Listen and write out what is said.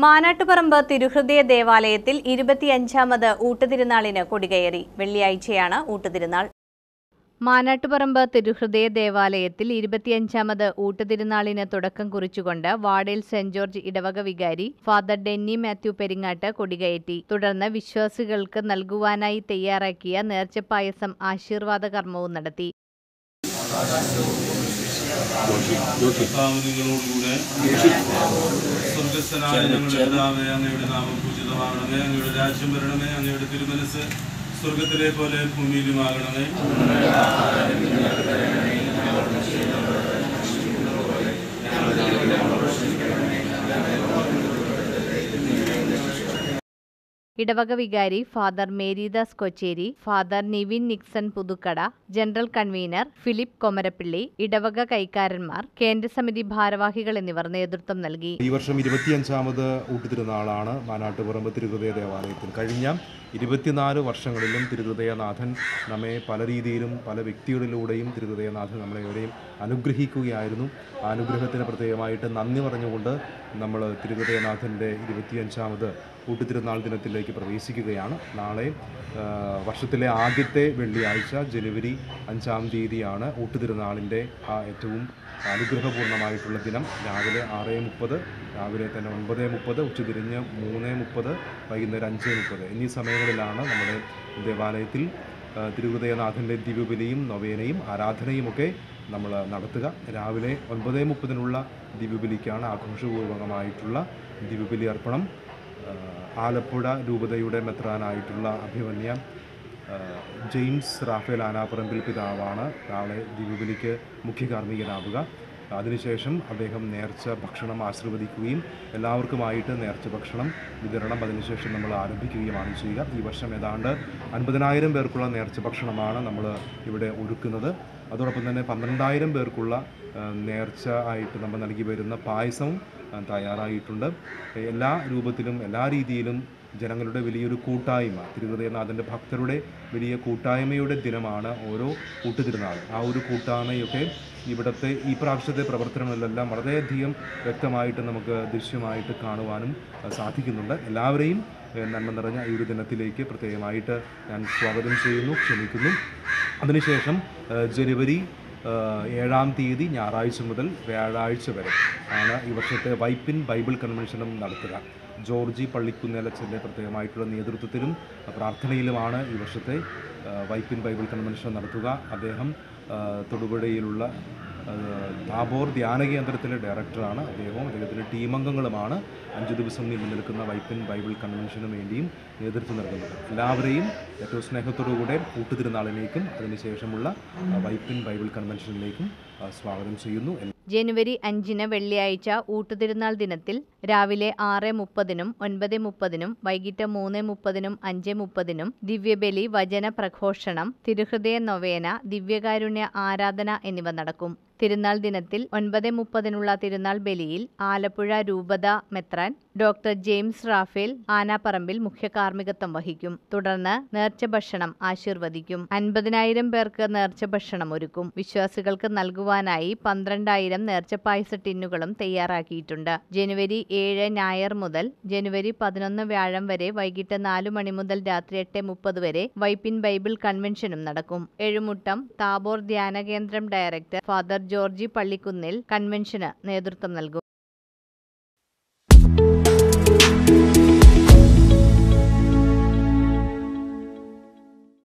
മാനാട്ടുപറമ്പ് തിരുഹൃദയ ദേവാലയത്തിൽ 25ാമത് ഊട്ടുതിരുനാളിന് കൊടികയറി. വെള്ളിയാഴ്ചയാണ് ഊട്ടുതിരുനാൾ. മാനാട്ടുപറമ്പ് തിരുഹൃദയ ദേവാലയത്തിൽ 25ാമത് ഊട്ടുതിരുനാളിന് തുടക്കം കുറിച്ചുകൊണ്ട് വാടേൽ സെന്റ് ജോർജ് ഇടവക വികാരി ഫാദർ ഡെന്നി മാത്യു പെരിങ്ങാട്ട് കൊടികയറ്റി. തുടർന്ന് വിശ്വാസികൾക്ക് നൽകുവാനായി തയ്യാറാക്കിയ നേർച്ചപ്പായസം ആശീർവാദ കർമ്മവും നടത്തി. സ്വർഗസ്ഥനായ ഞങ്ങളുടെ പിതാവേ, അങ്ങയുടെ നാമം പൂജിതമാകണമേ. അങ്ങയുടെ രാജ്യം വരണമേ. അങ്ങയുടെ തിരുമനസ്സ് സ്വർഗത്തിലെ പോലെ ഭൂമിയിലുമാകണമേ. ഇടവക വികാരി father Marydas Kocheri, father Nivin Nixon Puthukkada, general convener Philip Komarappilly, ഇടവക കൈക്കാരന്മാർ, കേന്ദ്രസമിതി ഭാരവാഹികൾ എന്നിവർ നേതൃത്വം നൽകി. ഈ വർഷം 25ാമത് ഊട്ടുതിരുനാളാണ് മാനാട്ടുപറമ്പ് തിരുഹൃദയ ദേവാലയത്തിൽ. കഴിഞ്ഞ 24 വർഷങ്ങളിലും തിരുഹൃദയനാഥൻ നമ്മെ പല രീതിയിലും പല വ്യക്തികളിലൂടെയും തിരുഹൃദയനാഥൻ നമ്മളെവരെയും അനുഗ്രഹിക്കുകയായിരുന്നു. ആ അനുഗ്രഹത്തിന് പ്രത്യേകമായിട്ട് നന്ദി പറഞ്ഞുകൊണ്ട് നമ്മൾ തിരുഹൃദയനാഥൻ്റെ 25ാമത് ഊട്ടുതിരുനാൾ ദിനത്തിലേക്ക് പ്രവേശിക്കുകയാണ്. നാളെ വർഷത്തിലെ ആദ്യത്തെ വെള്ളിയാഴ്ച ജനുവരി 5-ാം തീയതിയാണ് ഊട്ടുതിരുനാളിൻ്റെ ഏറ്റവും അനുഗ്രഹപൂർണ്ണമായിട്ടുള്ള ദിനം. രാവിലെ 6:30, രാവിലെ തന്നെ 9:30, ഉച്ചതിരിഞ്ഞ് 3:30, വൈകുന്നേരം 5:30 എന്നീ സമയങ്ങളിലാണ് നമ്മുടെ ദേവാലയത്തിൽ തിരുഹൃദയനാഥൻ്റെ ദിവ്യബലിയും നൊവേനയും ആരാധനയുമൊക്കെ നമ്മൾ നടത്തുക. രാവിലെ 9:30 ദിവ്യബലിക്കാണ് ആഘോഷപൂർവകമായിട്ടുള്ള ദിവ്യബലി അർപ്പണം. ആലപ്പുഴ രൂപതയുടെ മെത്രാനായിട്ടുള്ള അഭിമന്യ ജെയിംസ് റാഫേൽ ആനാപ്പറമ്പിൽ പിതാവാണ് നാളെ ദിവ്യബലിക്ക് മുഖ്യ കാർമ്മികനാവുക. അതിനുശേഷം അദ്ദേഹം നേർച്ച ഭക്ഷണം ആശീർവദിക്കുകയും എല്ലാവർക്കുമായിട്ട് നേർച്ച ഭക്ഷണം വിതരണം അതിനുശേഷം നമ്മൾ ആരംഭിക്കുകയുമാണ് ചെയ്യുക. ഈ വർഷം ഏതാണ്ട് 50,000 പേർക്കുള്ള നേർച്ച ഭക്ഷണമാണ് നമ്മൾ ഇവിടെ ഒരുക്കുന്നത്. അതോടൊപ്പം തന്നെ 12,000 പേർക്കുള്ള നേർച്ച ആയിട്ട് നമ്മൾ നൽകി വരുന്ന പായസവും തയ്യാറായിട്ടുണ്ട്. എല്ലാ രൂപത്തിലും എല്ലാ രീതിയിലും ജനങ്ങളുടെ വലിയൊരു കൂട്ടായ്മ, തിരുഹൃദയനാഥൻ്റെ ഭക്തരുടെ വലിയ കൂട്ടായ്മയുടെ ദിനമാണ് ഓരോ ഊട്ടുതിരുനാൾ. ആ ഒരു കൂട്ടായ്മയൊക്കെ ഇവിടുത്തെ ഈ പ്രാവശ്യത്തെ പ്രവർത്തനങ്ങളിലെല്ലാം വളരെയധികം വ്യക്തമായിട്ട് നമുക്ക് ദൃശ്യമായിട്ട് കാണുവാനും സാധിക്കുന്നുണ്ട്. എല്ലാവരെയും നന്മ നിറഞ്ഞ ഈ ഒരു ദിനത്തിലേക്ക് പ്രത്യേകമായിട്ട് ഞാൻ സ്വാഗതം ചെയ്യുന്നു, ക്ഷണിക്കുന്നു. അതിനുശേഷം ജനുവരി 7-ാം തീയതി ഞായറാഴ്ച മുതൽ വ്യാഴാഴ്ച വരെ ആണ് ഈ വർഷത്തെ വൈപ്പിൻ ബൈബിൾ കൺവെൻഷനും നടത്തുക. ജോർജി പള്ളിക്കുന്നേലച്ചൻ്റെ പ്രത്യേകമായിട്ടുള്ള നേതൃത്വത്തിലും പ്രാർത്ഥനയിലുമാണ് ഈ വർഷത്തെ വൈപ്പിൻ ബൈബിൾ കൺവെൻഷൻ നടത്തുക. അദ്ദേഹം തൊടുപുഴയിലുള്ള താബോർ ധ്യാന കേന്ദ്രത്തിലെ ഡയറക്ടറാണ്. അദ്ദേഹത്തിൻ്റെ ടീമംഗങ്ങളുമാണ് 5 ദിവസം നീണ്ടു നിൽക്കുന്ന വൈപ്പിൻ ബൈബിൾ കൺവെൻഷന് വേണ്ടിയും നേതൃത്വം നൽകുന്നത്. എല്ലാവരെയും ഏറ്റവും സ്നേഹത്തോടുകൂടെ ഊട്ടുതിരുനാളിലേക്കും അതിനുശേഷമുള്ള വൈപ്പിൻ ബൈബിൾ കൺവെൻഷനിലേക്കും സ്വാഗതം ചെയ്യുന്നു. ജനുവരി 5-ന് വെള്ളിയാഴ്ച ഊട്ടുതിരുനാൾ ദിനത്തിൽ രാവിലെ 6:30-നും 9:30-നും വൈകിട്ട് 3:30-നും 5:30-നും ദിവ്യബലി, വചന പ്രഘോഷണം, തിരുഹൃദയ നൊവേന, ദിവ്യകാരുണ്യ ആരാധന എന്നിവ നടക്കും. തിരുനാൾ ദിനത്തിൽ 9:30-നുള്ള തിരുനാൾ ബലിയിൽ ആലപ്പുഴ രൂപത മെത്രാൻ ഡോക്ടർ ജെയിംസ് റാഫേൽ ആനാപ്പറമ്പിൽ മുഖ്യ കാർമ്മികത്വം വഹിക്കും. തുടർന്ന് നേർച്ചഭക്ഷണം ആശീർവദിക്കും. 50,000 പേർക്ക് നേർച്ചഭക്ഷണം ഒരുക്കും. വിശ്വാസികൾക്ക് നൽകുവാനായി 12,000 നേർച്ചപ്പായസ ടിന്നുകളും തയ്യാറാക്കിയിട്ടുണ്ട്. ജനുവരി 7 ഞായർ മുതൽ ജനുവരി 11 വ്യാഴം വരെ വൈകിട്ട് 4 മണി മുതൽ രാത്രി 8:30 വരെ വൈപ്പിൻ ബൈബിൾ കൺവെൻഷനും നടക്കും. എഴുമുട്ടം താബോർ ധ്യാന കേന്ദ്രം ഡയറക്ടർ ഫാദർ ജോർജി പള്ളിക്കുന്നിൽ കൺവെൻഷന് നേതൃത്വം നൽകും.